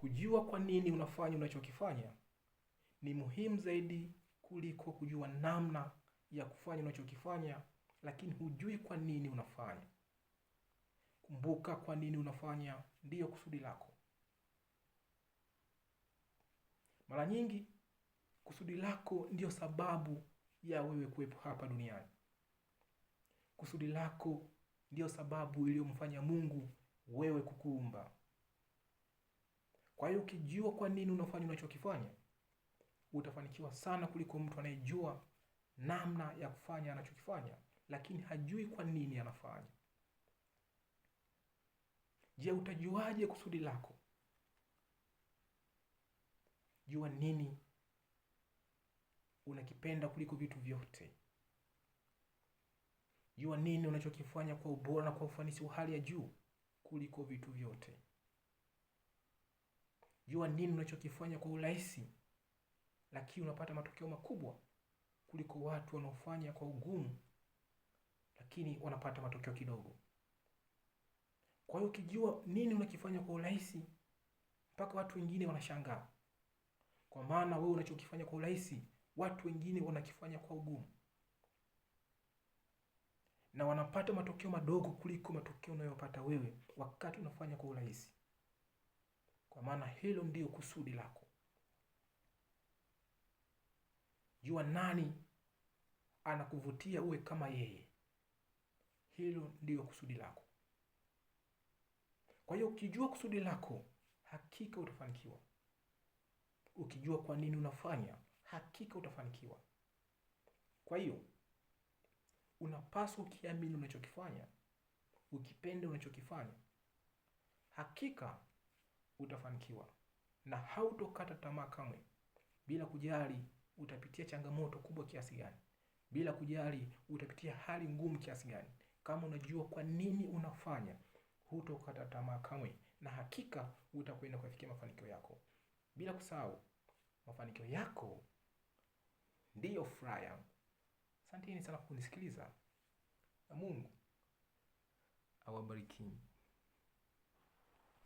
Kujua kwa nini unafanya unachokifanya ni muhimu zaidi kuliko kujua namna ya kufanya unachokifanya, lakini hujui kwa nini unafanya. Kumbuka, kwa nini unafanya ndiyo kusudi lako. Mara nyingi kusudi lako ndiyo sababu ya wewe kuwepo hapa duniani. Kusudi lako ndiyo sababu iliyomfanya Mungu wewe kukuumba. Kwa hiyo ukijua kwa nini unafanya unachokifanya, utafanikiwa sana kuliko mtu anayejua namna ya kufanya anachokifanya, lakini hajui kwa nini anafanya. Je, utajuaje kusudi lako? Jua nini unakipenda kuliko vitu vyote. Jua nini unachokifanya kwa ubora na kwa ufanisi wa hali ya juu kuliko vitu vyote. Jua nini unachokifanya kwa urahisi, lakini unapata matokeo makubwa kuliko watu wanaofanya kwa ugumu, lakini wanapata matokeo kidogo. Kwa hiyo ukijua nini unakifanya kwa urahisi, mpaka watu wengine wanashangaa. Kwa maana wewe unachokifanya kwa urahisi, watu wengine wanakifanya kwa ugumu, na wanapata matokeo madogo kuliko matokeo unayopata wewe wakati unafanya kwa urahisi. Kwa maana hilo ndio kusudi lako. Jua nani anakuvutia uwe kama yeye. Hilo ndio kusudi lako. Kwa hiyo ukijua kusudi lako, hakika utafanikiwa. Ukijua kwa nini unafanya, hakika utafanikiwa. Kwa hiyo unapaswa ukiamini unachokifanya, ukipende unachokifanya, hakika utafanikiwa na hautokata tamaa kamwe, bila kujali utapitia changamoto kubwa kiasi gani, bila kujali utapitia hali ngumu kiasi gani. Kama unajua kwa nini unafanya, hutokata tamaa kamwe, na hakika utakwenda kufikia mafanikio yako. Bila kusahau, mafanikio yako ndiyo furaha yangu. Asanteni sana kwa kunisikiliza, na Mungu awabariki.